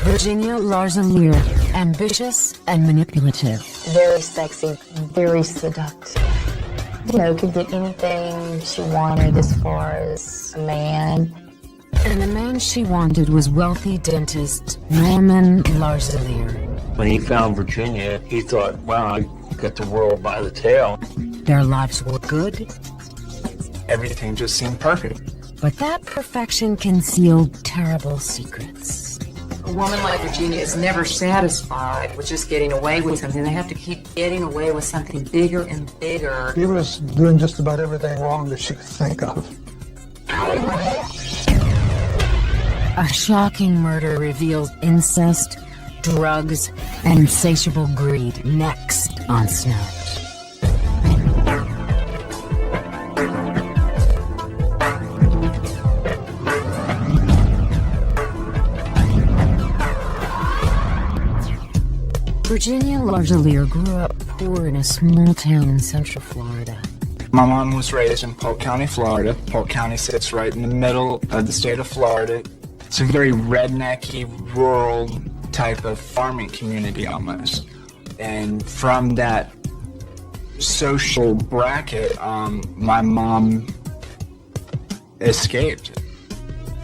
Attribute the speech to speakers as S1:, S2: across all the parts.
S1: Virginia Larzalier, ambitious and manipulative.
S2: Very sexy, very seductive. Could get anything she wanted as far as a man.
S1: And the man she wanted was wealthy dentist Norman Larzalier.
S3: When he found Virginia, he thought, wow, I got the world by the tail.
S1: Their lives were good.
S4: Everything just seemed perfect.
S1: But that perfection concealed terrible secrets.
S5: A woman like Virginia is never satisfied with just getting away with something. They have to keep getting away with something bigger and bigger.
S6: She was doing just about everything wrong that she could think of.
S1: A shocking murder reveals incest, drugs, and insatiable greed next on Snout. Virginia Larzalier grew up poor in a small town in Central Florida.
S4: My mom was raised in Polk County, Florida. Polk County sits right in the middle of the state of Florida. It's a very rednecky, rural type of farming community almost. And from that social bracket, my mom escaped.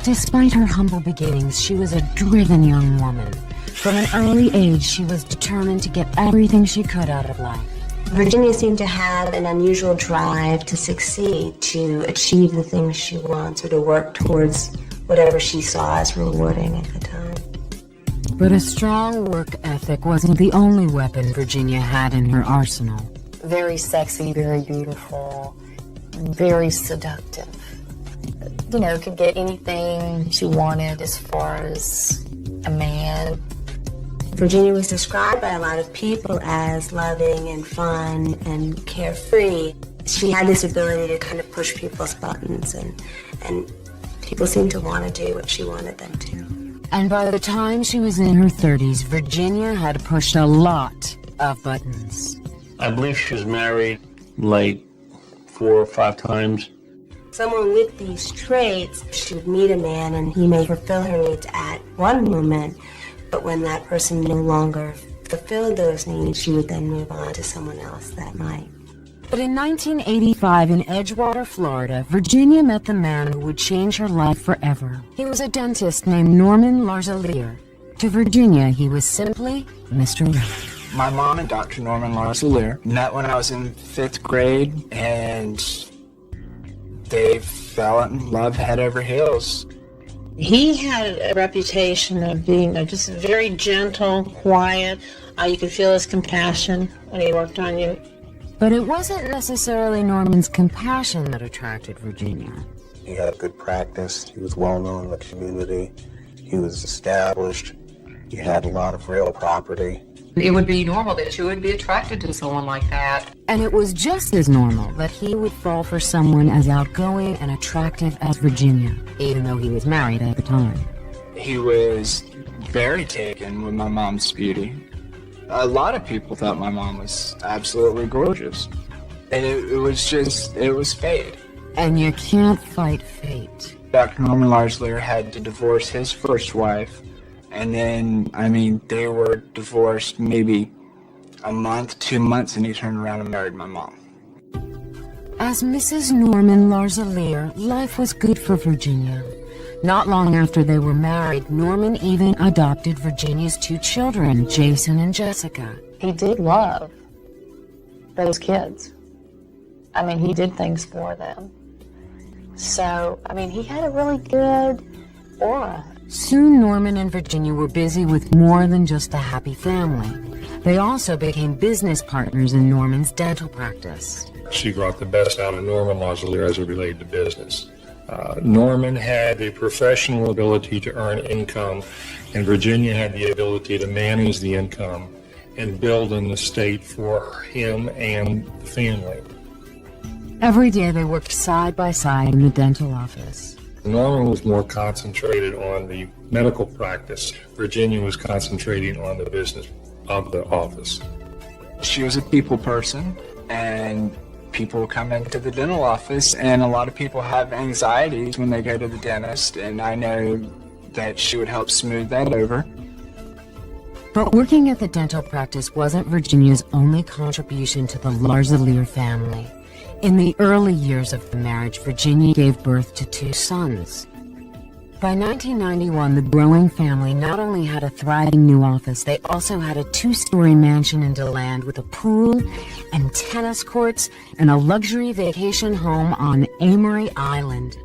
S1: Despite her humble beginnings, she was a driven young woman. From an early age, she was determined to get everything she could out of life.
S2: Virginia seemed to have an unusual drive to succeed, to achieve the things she wants, or to work towards whatever she saw as rewarding at the time.
S1: But a strong work ethic wasn't the only weapon Virginia had in her arsenal.
S2: Very sexy, very beautiful, very seductive. Could get anything she wanted as far as a man. Virginia was described by a lot of people as loving and fun and carefree. She had this ability to kind of push people's buttons, and people seemed to want to do what she wanted them to.
S1: And by the time she was in her 30s, Virginia had pushed a lot of buttons.
S3: I believe she was married like 4 or 5 times.
S2: Someone with these traits, she would meet a man and he may fulfill her needs at one moment, but when that person no longer fulfilled those needs, she would then move on to someone else that might.
S1: But in 1985 in Edgewater, Florida, Virginia met the man who would change her life forever. He was a dentist named Norman Larzalier. To Virginia, he was simply Mr. Right.
S4: My mom and Dr. Norman Larzalier met when I was in 5th grade, and they fell in love head over heels.
S7: He had a reputation of being just very gentle, quiet. You could feel his compassion when he worked on you.
S1: But it wasn't necessarily Norman's compassion that attracted Virginia.
S8: He had good practice. He was well known in the community. He was established. He had a lot of real property.
S5: It would be normal that you would be attracted to someone like that.
S1: And it was just as normal that he would fall for someone as outgoing and attractive as Virginia, even though he was married at the time.
S4: He was very taken with my mom's beauty. A lot of people thought my mom was absolutely gorgeous. And it was fate.
S1: And you can't fight fate.
S4: Dr. Norman Larzalier had to divorce his first wife. And then, they were divorced maybe a month, 2 months, and he turned around and married my mom.
S1: As Mrs. Norman Larzalier, life was good for Virginia. Not long after they were married, Norman even adopted Virginia's 2 children, Jason and Jessica.
S2: He did love those kids. He did things for them. So, he had a really good aura.
S1: Soon Norman and Virginia were busy with more than just a happy family. They also became business partners in Norman's dental practice.
S9: She brought the best out of Norman Larzalier as it related to business. Norman had the professional ability to earn income, and Virginia had the ability to manage the income and build an estate for him and the family.
S1: Every day they worked side by side in the dental office.
S9: Norman was more concentrated on the medical practice. Virginia was concentrating on the business of the office.
S4: She was a people person, and people come into the dental office, and a lot of people have anxieties when they go to the dentist, and I know that she would help smooth that over.
S1: But working at the dental practice wasn't Virginia's only contribution to the Larzalier family. In the early years of the marriage, Virginia gave birth to 2 sons. By 1991, the growing family not only had a thriving new office, they also had a 2-story mansion in DeLand with a pool and tennis courts and a luxury vacation home on Amory Island.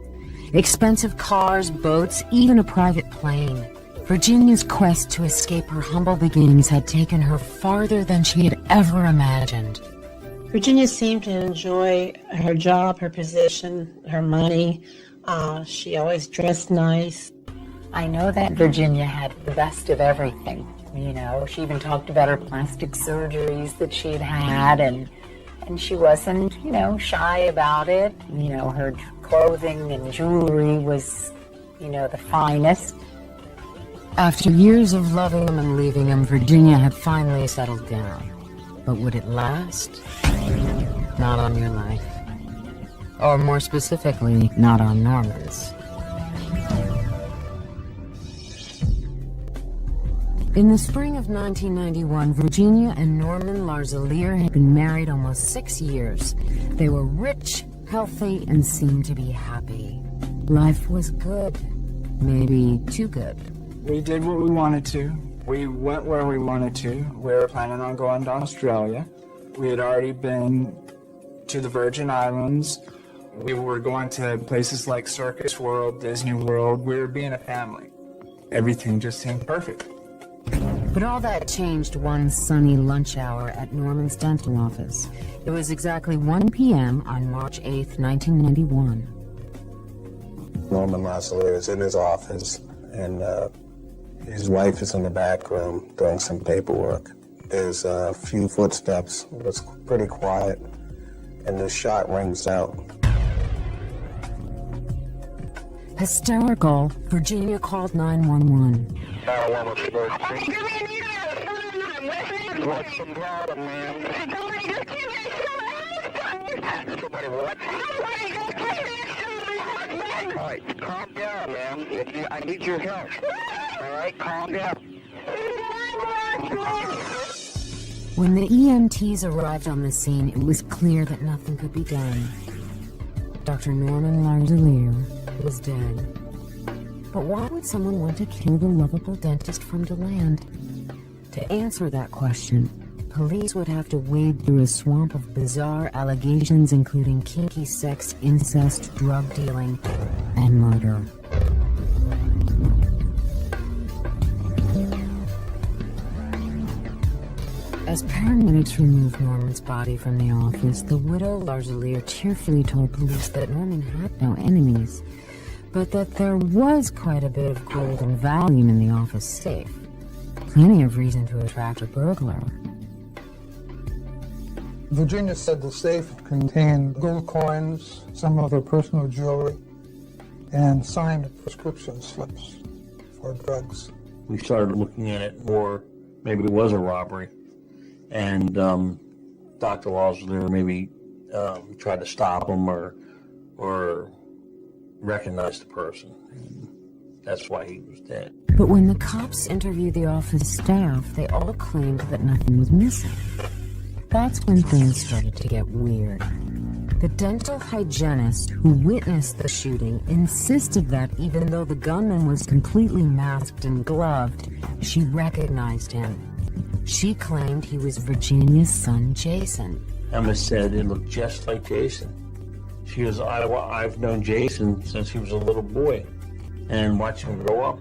S1: Expensive cars, boats, even a private plane. Virginia's quest to escape her humble beginnings had taken her farther than she had ever imagined.
S7: Virginia seemed to enjoy her job, her position, her money. She always dressed nice.
S2: I know that Virginia had the best of everything. You know, she even talked about her plastic surgeries that she'd had, and she wasn't, you know, shy about it. You know, her clothing and jewelry was, you know, the finest.
S1: After years of loving him and leaving him, Virginia had finally settled down. But would it last? Not on your life. Or more specifically, not on Norman's. In the spring of 1991, Virginia and Norman Larzalier had been married almost 6 years. They were rich, healthy, and seemed to be happy. Life was good. Maybe too good.
S4: We did what we wanted to. We went where we wanted to. We were planning on going to Australia. We had already been to the Virgin Islands. We were going to places like Circus World, Disney World. We were being a family. Everything just seemed perfect.
S1: But all that changed one sunny lunch hour at Norman's dental office. It was exactly 1 p.m. on March 8th, 1991.
S8: Norman Larzalier is in his office, and his wife is in the back room doing some paperwork. There's a few footsteps. It's pretty quiet, and the shot rings out.
S1: Hysterical, Virginia called 911.
S3: What's the problem, man? Somebody what? All right, calm down, man. I need your help. All right, calm down.
S1: When the EMTs arrived on the scene, it was clear that nothing could be done. Dr. Norman Larzalier was dead. But why would someone want to kill the lovable dentist from DeLand? To answer that question, police would have to wade through a swamp of bizarre allegations, including kinky sex, incest, drug dealing, and murder. As paramedics removed Norman's body from the office, the widow Larzalier tearfully told police that Norman had no enemies, but that there was quite a bit of gold and Valium in the office safe. Plenty of reason to attract a burglar.
S6: Virginia said the safe contained gold coins, some of her personal jewelry, and signed prescription slips for drugs.
S3: We started looking at it more, maybe it was a robbery. And Dr. Larzalier maybe tried to stop him or recognize the person. And that's why he was dead.
S1: But when the cops interviewed the office staff, they all claimed that nothing was missing. That's when things started to get weird. The dental hygienist who witnessed the shooting insisted that even though the gunman was completely masked and gloved, she recognized him. She claimed he was Virginia's son, Jason.
S3: Emma said it looked just like Jason. She goes, I've known Jason since he was a little boy and watched him grow up.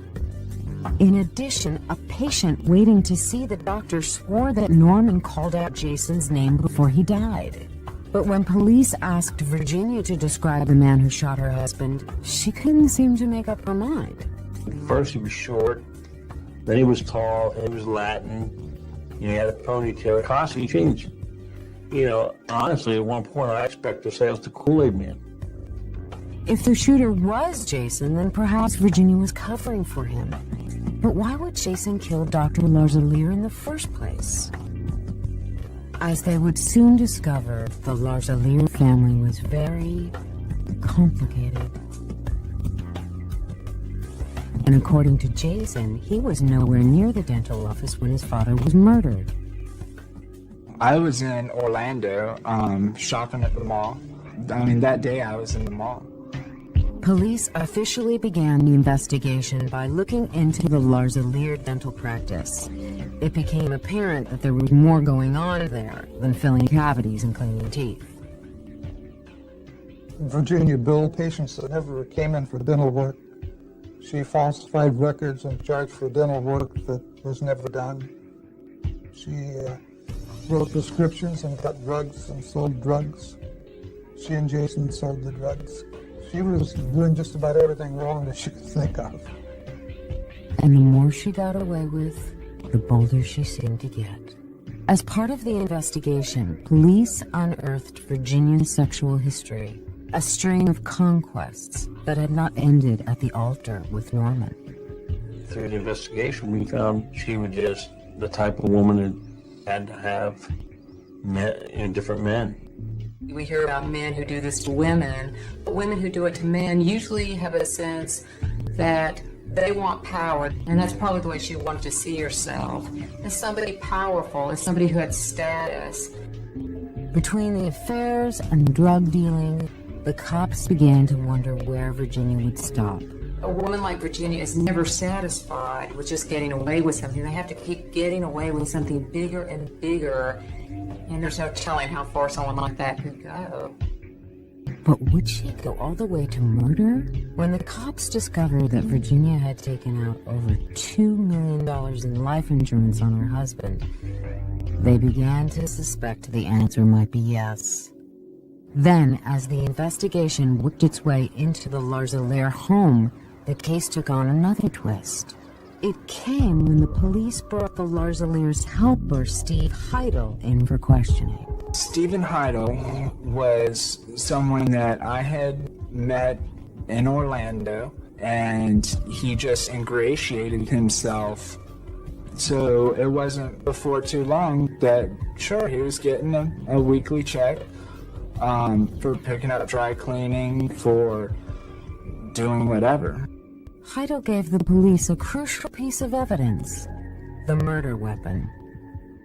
S1: In addition, a patient waiting to see the doctor swore that Norman called out Jason's name before he died. But when police asked Virginia to describe the man who shot her husband, she couldn't seem to make up her mind.
S3: First he was short, then he was tall, and he was Latin. You know, he had a ponytail. Constantly changed. You know, honestly, at one point I expected to say I was the Kool-Aid Man.
S1: If the shooter was Jason, then perhaps Virginia was covering for him. But why would Jason kill Dr. Larzalier in the first place? As they would soon discover, the Larzalier family was very complicated. And according to Jason, he was nowhere near the dental office when his father was murdered.
S4: I was in Orlando, shopping at the mall. I mean, that day I was in the mall.
S1: Police officially began the investigation by looking into the Larzalier dental practice. It became apparent that there was more going on there than filling cavities and cleaning teeth.
S6: Virginia billed patients that never came in for dental work. She falsified records and charged for dental work that was never done. She wrote prescriptions and got drugs and sold drugs. She and Jason sold the drugs. She was doing just about everything wrong that she could think of.
S1: And the more she got away with, the bolder she seemed to get. As part of the investigation, police unearthed Virginia's sexual history, a string of conquests that had not ended at the altar with Norman.
S3: Through the investigation, we found she was just the type of woman that had to have different men.
S5: We hear about men who do this to women, but women who do it to men usually have a sense that they want power, and that's probably the way she wanted to see herself, as somebody powerful, as somebody who had status.
S1: Between the affairs and drug dealing, the cops began to wonder where Virginia would stop.
S5: A woman like Virginia is never satisfied with just getting away with something. They have to keep getting away with something bigger and bigger, and there's no telling how far someone like that could go.
S1: But would she go all the way to murder? When the cops discovered that Virginia had taken out over $2 million in life insurance on her husband, they began to suspect the answer might be yes. Then, as the investigation worked its way into the Larzalier home, the case took on another twist. It came when the police brought the Larzalier's helper, Steve Heidel, in for questioning.
S4: Stephen Heidel was someone that I had met in Orlando, and he just ingratiated himself. So it wasn't before too long that, sure, he was getting a weekly check for picking up dry cleaning, for doing whatever.
S1: Heidel gave the police a crucial piece of evidence, the murder weapon.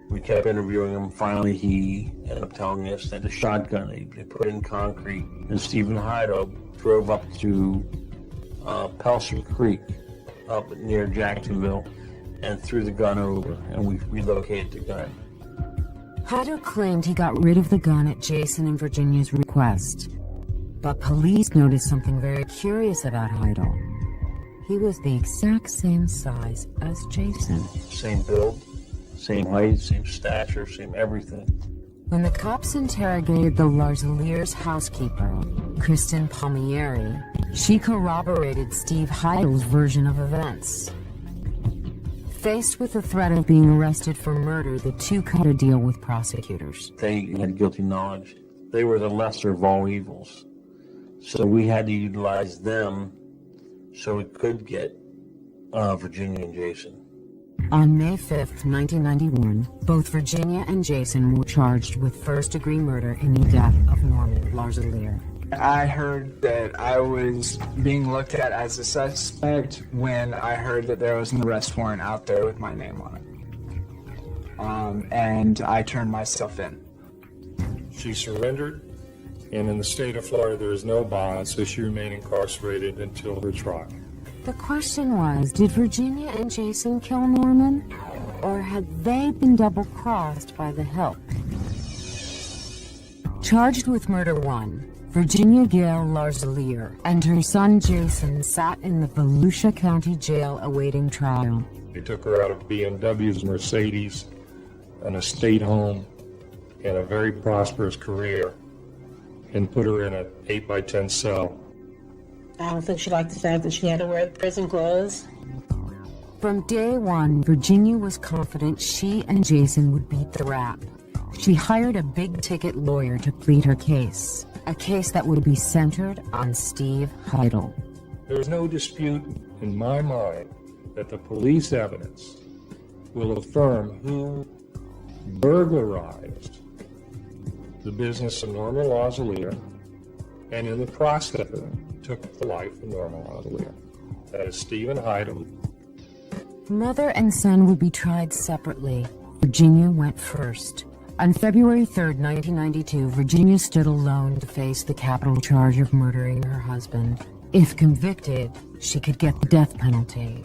S3: We kept interviewing him. Finally, he ended up telling us that the shotgun they put in concrete, and Stephen Heidel drove up to Pelser Creek up near Jacksonville and threw the gun over, and we relocated the gun.
S1: Heidel claimed he got rid of the gun at Jason and Virginia's request. But police noticed something very curious about Heidel. He was the exact same size as Jason.
S3: Same build, same height, same stature, same everything.
S1: When the cops interrogated the Larzalier's housekeeper, Kristen Palmieri, she corroborated Steve Heidel's version of events. Faced with the threat of being arrested for murder, the two cut a deal with prosecutors.
S3: They had guilty knowledge. They were the lesser of all evils. So we had to utilize them so we could get Virginia and Jason.
S1: On May 5th, 1991, both Virginia and Jason were charged with first-degree murder in the death of Norman Larzalier.
S4: I heard that I was being looked at as a suspect when I heard that there was an arrest warrant out there with my name on it. And I turned myself in.
S9: She surrendered, and in the state of Florida, there is no bond, so she remained incarcerated until her trial.
S1: The question was, did Virginia and Jason kill Norman? Or had they been double-crossed by the help? Charged with murder one, Virginia Gail Larzalier and her son Jason sat in the Volusia County Jail awaiting trial.
S9: They took her out of BMWs, Mercedes, an estate home, and a very prosperous career, and put her in an 8x10 cell.
S7: I don't think she liked the fact that she had to wear the prison clothes.
S1: From day one, Virginia was confident she and Jason would beat the rap. She hired a big-ticket lawyer to plead her case, a case that would be centered on Steve Heidel.
S9: There's no dispute in my mind that the police evidence will affirm who burglarized the business of Norman Larzalier, and in the process of it, took the life of Norman Larzalier. That is Stephen Heidel.
S1: Mother and son would be tried separately. Virginia went first. On February 3, 1992, Virginia stood alone to face the capital charge of murdering her husband. If convicted, she could get the death penalty.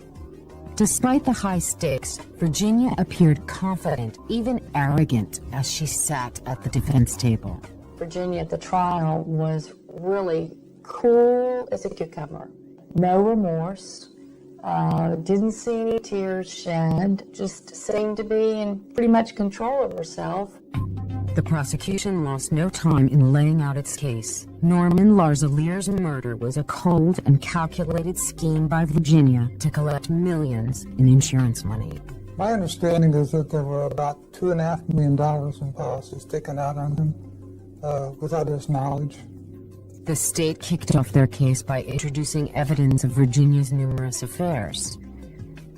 S1: Despite the high stakes, Virginia appeared confident, even arrogant, as she sat at the defense table.
S2: Virginia at the trial was really cool as a cucumber. No remorse. Didn't see any tears shed. Just seemed to be in pretty much control of herself.
S1: The prosecution lost no time in laying out its case. Norman Larzalier's murder was a cold and calculated scheme by Virginia to collect millions in insurance money.
S6: My understanding is that there were about $2.5 million in policies taken out on him without his knowledge.
S1: The state kicked off their case by introducing evidence of Virginia's numerous affairs.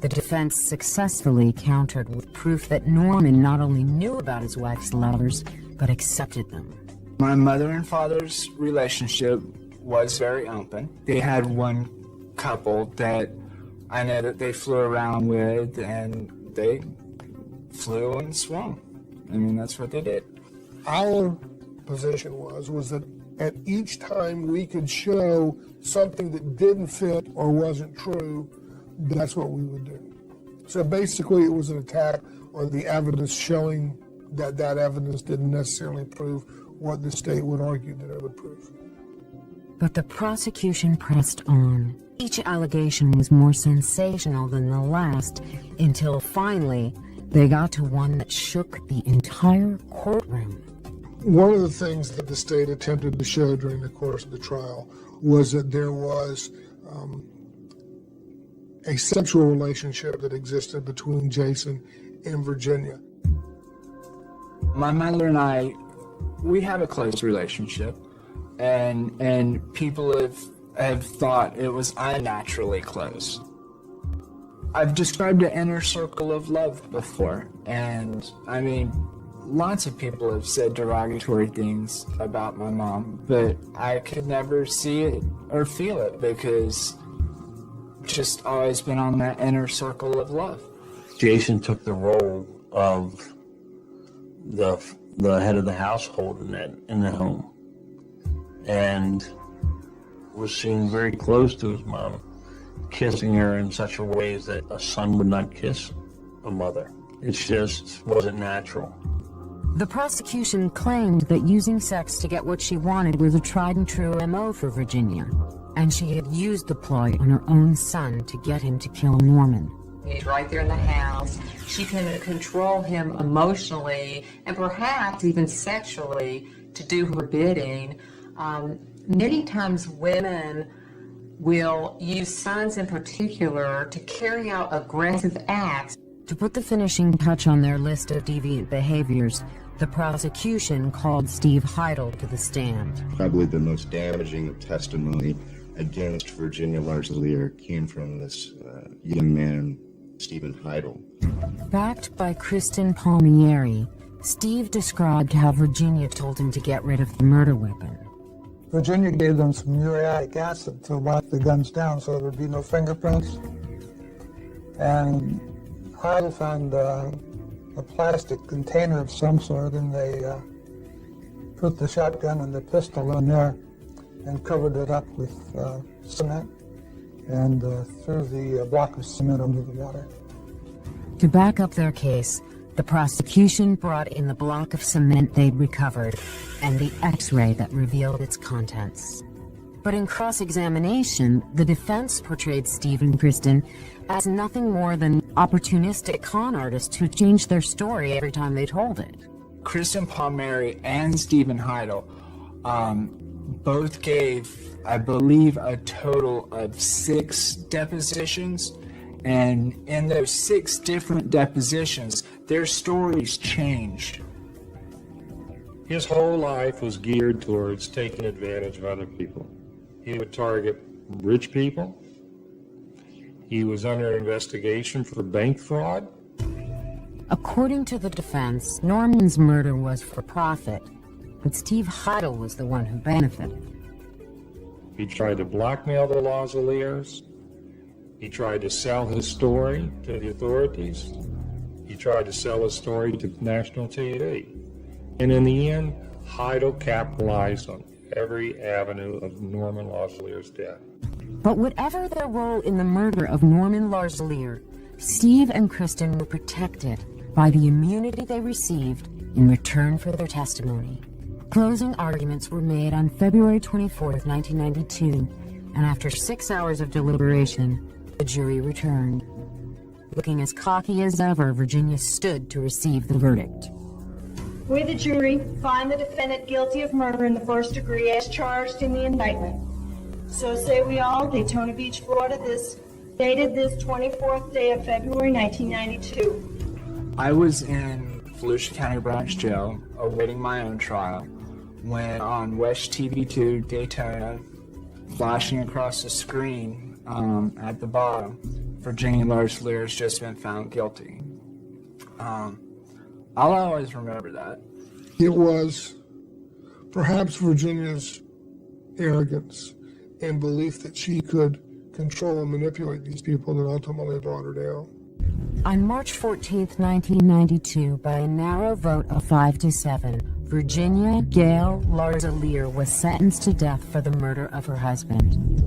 S1: The defense successfully countered with proof that Norman not only knew about his wife's lovers, but accepted them.
S4: My mother and father's relationship was very open. They had one couple that I know that they flew around with, and they flew and swung. I mean, that's what they did.
S10: Our position was that at each time we could show something that didn't fit or wasn't true, that's what we would do. So basically it was an attack on the evidence, showing that that evidence didn't necessarily prove what the state would argue that it would prove.
S1: But the prosecution pressed on. Each allegation was more sensational than the last, until finally they got to one that shook the entire courtroom.
S10: One of the things that the state attempted to show during the course of the trial was that there was a sexual relationship that existed between Jason and Virginia.
S4: My mother and I, we have a close relationship, and people have thought it was unnaturally close. I've described an inner circle of love before, and I mean, lots of people have said derogatory things about my mom, but I could never see it or feel it because just always been on that inner circle of love.
S3: Jason took the role of the head of the household in the home, and was seen very close to his mom, kissing her in such a way that a son would not kiss a mother. It just wasn't natural.
S1: The prosecution claimed that using sex to get what she wanted was a tried and true MO for Virginia, and she had used the ploy on her own son to get him to kill Norman.
S5: He's right there in the house. She can control him emotionally and perhaps even sexually to do her bidding. Many times women will use sons in particular to carry out aggressive acts.
S1: To put the finishing touch on their list of deviant behaviors, the prosecution called Steve Heidel to the stand.
S11: Probably the most damaging testimony against Virginia Larzalier came from this young man, Stephen Heidel.
S1: Backed by Kristen Palmieri, Steve described how Virginia told him to get rid of the murder weapon.
S6: Virginia gave them some uric acid to wipe the guns down so there would be no fingerprints. And Heidel found a plastic container of some sort, and they put the shotgun and the pistol in there and covered it up with cement and threw the block of cement under the water.
S1: To back up their case, the prosecution brought in the block of cement they'd recovered and the X-ray that revealed its contents. But in cross-examination, the defense portrayed Steve and Kristen as nothing more than opportunistic con artists who changed their story every time they told it.
S4: Kristen Palmieri and Stephen Heidel both gave, I believe, a total of 6 depositions. And in those 6 different depositions, their stories changed.
S9: His whole life was geared towards taking advantage of other people. He would target rich people. He was under investigation for bank fraud.
S1: According to the defense, Norman's murder was for profit, but Steve Heidel was the one who benefited.
S9: He tried to blackmail the Larzaliers. He tried to sell his story to the authorities. He tried to sell his story to national TV. And in the end, Heidel capitalized on every avenue of Norman Lauzilier's death.
S1: But whatever their role in the murder of Norman Lauzilier, Steve and Kristen were protected by the immunity they received in return for their testimony. Closing arguments were made on February 24th, 1992, and after 6 hours of deliberation, the jury returned. Looking as cocky as ever, Virginia stood to receive the verdict.
S12: We, the jury, find the defendant guilty of murder in the first degree as charged in the indictment. So say we all, Daytona Beach, Florida, dated this 24th day of February 1992.
S4: I was in Volusia County Branch Jail awaiting my own trial when on West TV2 Daytona, flashing across the screen at the bottom, Virginia Lauzilier has just been found guilty. I'll always remember that.
S10: It was perhaps Virginia's arrogance and belief that she could control and manipulate these people that ultimately brought her down.
S1: On March 14th, 1992, by a narrow vote of 5-7, Virginia Gail Lauzilier was sentenced to death for the murder of her husband.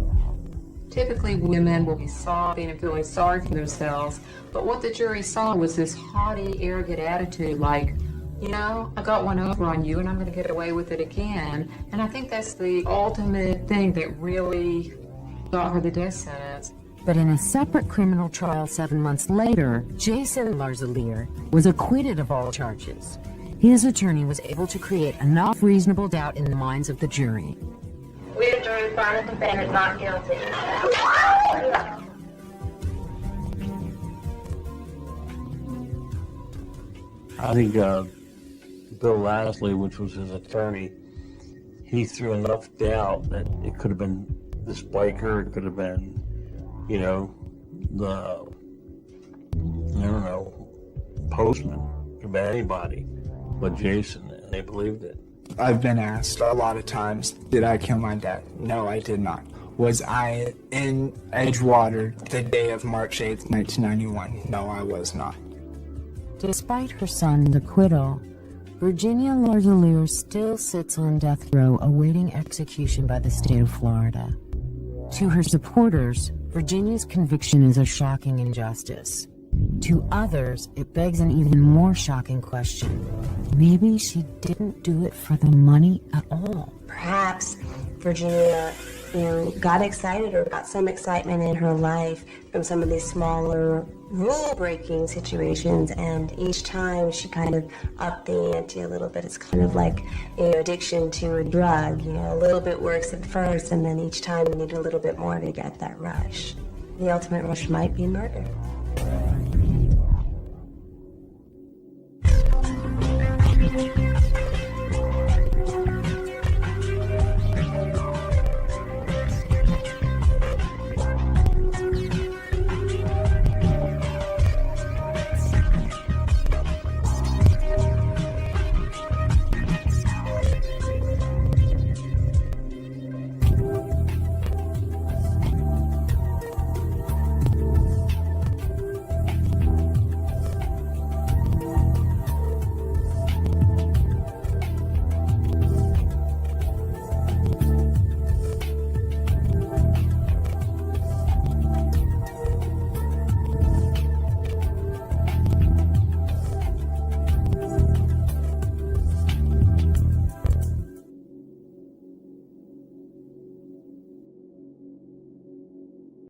S5: Typically, women will be sobbing and feeling sorry for themselves, but what the jury saw was this haughty, arrogant attitude like, you know, I got one over on you and I'm going to get away with it again. And I think that's the ultimate thing that really got her the death sentence.
S1: But in a separate criminal trial 7 months later, Jason Lauzilier was acquitted of all charges. His attorney was able to create enough reasonable doubt in the minds of the jury.
S12: We, the jury, find the defendant not guilty.
S3: I think Bill Lasley, which was his attorney, he threw enough doubt that it could have been this biker, it could have been, you know, the, I don't know, postman, it could have been anybody but Jason, and they believed it.
S4: I've been asked a lot of times, did I kill my dad? No, I did not. Was I in Edgewater the day of March 8th, 1991? No, I was not.
S1: Despite her son's acquittal, Virginia Lauzilier still sits on death row awaiting execution by the state of Florida. To her supporters, Virginia's conviction is a shocking injustice. To others, it begs an even more shocking question. Maybe she didn't do it for the money at all.
S13: Perhaps Virginia, got excited or got some excitement in her life from some of these smaller rule-breaking situations, and each time she kind of upped the ante a little bit. It's kind of like addiction to a drug. A little bit works at first, and then each time you need a little bit more to get that rush. The ultimate rush might be murder.